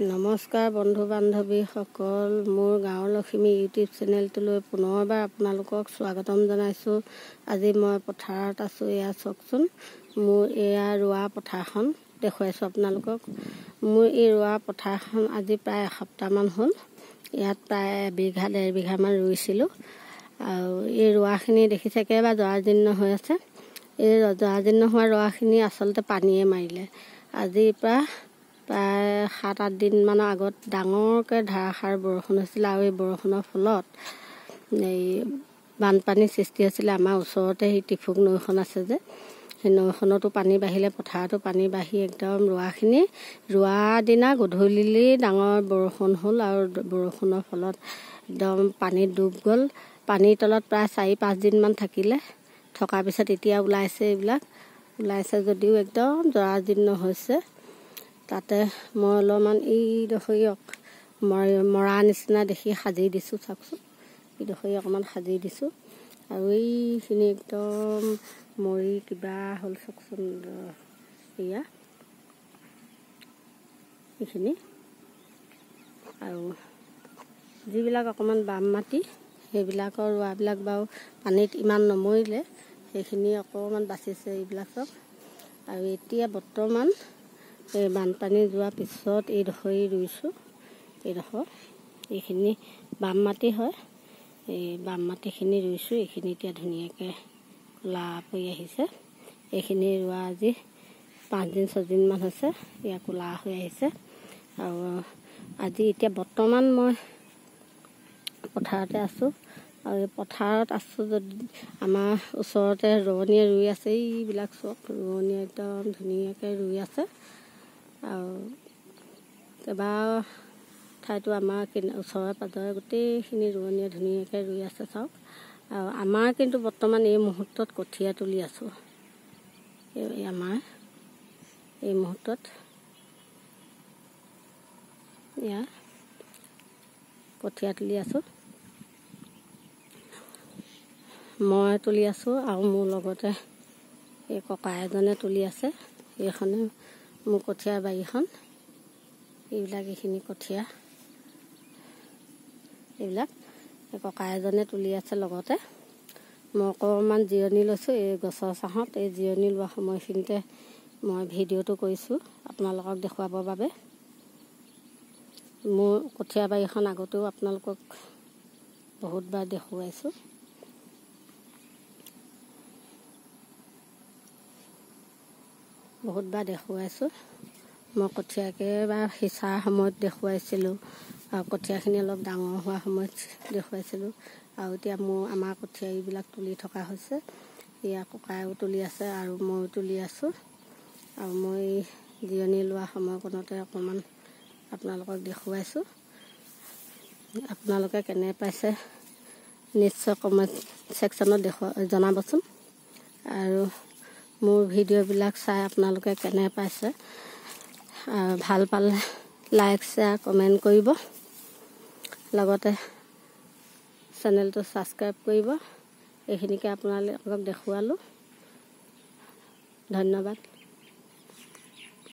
নমস্কাৰ বন্ধু বান্ধৱী সকল, মোৰ গাঁৱৰ লক্ষ্মী ইউটিউব চেনেলটোলৈ পুনৰবাৰ আপোনালোকক স্বাগতম জনাইছোঁ। আজি মই পথাৰত আছোঁ। এয়া চাওকচোন, মোৰ এয়া ৰোৱা পথাৰখন দেখুৱাইছোঁ আপোনালোকক। মোৰ এই ৰোৱা পথাৰখন আজি প্ৰায় এসপ্তাহমান হ'ল। ইয়াত প্ৰায় বিঘা 1.5 বিঘামান ৰুইছিলোঁ। আৰু এই ৰোৱাখিনি দেখিছে একেবাৰে জৰাজীৰ্ণ হৈ আছে। এই জৰাজীৰ্ণ হোৱা ৰোৱাখিনি আচলতে পানীয়ে মাৰিলে। আজিৰ পৰা প্ৰায় 7-8 দিনমানৰ আগত ডাঙৰকৈ ধাৰাসাৰ বৰষুণ হৈছিলে, আৰু এই বৰষুণৰ ফলত এই বানপানীৰ সৃষ্টি হৈছিলে। আমাৰ ওচৰতে সেই টিফুক নৈখন আছে যে, সেই নৈখনতো পানী বাঢ়িলে, পথাৰতো পানী বাঢ়ি একদম ৰোৱাখিনি ৰোৱা দিনা গধূলিলৈ ডাঙৰ বৰষুণ হ'ল, আৰু বৰষুণৰ ফলত একদম পানীত ডুব গ'ল। পানীৰ তলত প্ৰায় 4-5 দিনমান থাকিলে। থকাৰ পিছত এতিয়া ওলাইছে, এইবিলাক ওলাইছে যদিও একদম জৰাজীৰ্ণ হৈছে। তাতে মই অলপমান এইডোখৰীক মৰা নিচিনা দেখি সাজি দিছোঁ, চাওকচোন। এইডোখৰী অকণমান সাজি দিছোঁ, আৰু এইখিনি একদম মৰি কিবা হ'ল, চাওকচোন। এয়া এইখিনি, আৰু যিবিলাক অকণমান বাম মাটি সেইবিলাকৰ ৰোৱাবিলাক বাৰু পানীত ইমান নমৰিলে, সেইখিনি অকণমান বাচিছে এইবিলাক চব। আৰু এতিয়া বৰ্তমান এই বানপানী যোৱাৰ পিছত এইডোখৰী ৰুইছোঁ। এইখিনি বাম মাটি হয়, এই বাম মাটিখিনি ৰুইছোঁ। এইখিনি এতিয়া ধুনীয়াকৈ ক'লা পৰি আহিছে। এইখিনি ৰোৱা আজি 5-6 দিনমান হৈছে, এয়া ক'লা হৈ আহিছে। আৰু আজি এতিয়া বৰ্তমান মই পথাৰতে আছোঁ। আৰু এই পথাৰত আছোঁ যদি আমাৰ ওচৰতে ৰোৱনীয়ে ৰুই আছে। এইবিলাক চব ৰোৱনীয়ে একদম ধুনীয়াকৈ ৰুই আছে। আৰু কেইবাও ঠাইতো আমাৰ ওচৰে পাঁজৰে গোটেইখিনি ৰোৱনীয়ে ধুনীয়াকৈ ৰুই আছে, চাওক। আৰু আমাৰ কিন্তু বৰ্তমান এই মুহূৰ্তত কঠীয়া তুলি আছোঁ। আমাৰ এই মুহূৰ্তত এয়া কঠীয়া তুলি আছোঁ, মই তুলি আছোঁ, আৰু মোৰ লগতে এই ককা এজনে তুলি আছে। এইখনে মোৰ কঠীয়া বাৰীখন। এইখিনি কঠীয়া, এইবিলাক এই ককা এজনে তুলি আছে। লগতে মই অকণমান জিৰণি লৈছোঁ এই গছৰ ছাঁত। এই জিৰণি লোৱা সময়খিনিতে মই ভিডিঅ'টো কৰিছোঁ আপোনালোকক দেখুৱাবৰ বাবে। মোৰ কঠীয়া বাৰীখন আগতেও আপোনালোকক বহুতবাৰ দেখুৱাইছোঁ। মই কঠীয়া একেবাৰে সিঁচাৰ সময়ত দেখুৱাইছিলোঁ, আৰু কঠীয়াখিনি অলপ ডাঙৰ হোৱা সময়ত দেখুৱাইছিলোঁ। আৰু এতিয়া আমাৰ কঠীয়া এইবিলাক তুলি থকা হৈছে। এয়া ককায়েও তুলি আছে, আৰু ময়ো তুলি আছোঁ। আৰু মই জিৰণি লোৱা সময়কণতে অকণমান আপোনালোকক দেখুৱাইছোঁ। আপোনালোকে কেনে পাইছে নিশ্চয় কমেণ্ট ছেকশ্যনত জনাবচোন। আৰু মোৰ ভিডিঅ'বিলাক চাই আপোনালোকে কেনে পাইছে, ভাল পালে লাইক, শ্বেয়াৰ, কমেণ্ট কৰিব। লগতে চেনেলটো ছাবস্ক্ৰাইব কৰিব। এইখিনিকে আপোনালোকক দেখুৱালোঁ। ধন্যবাদ।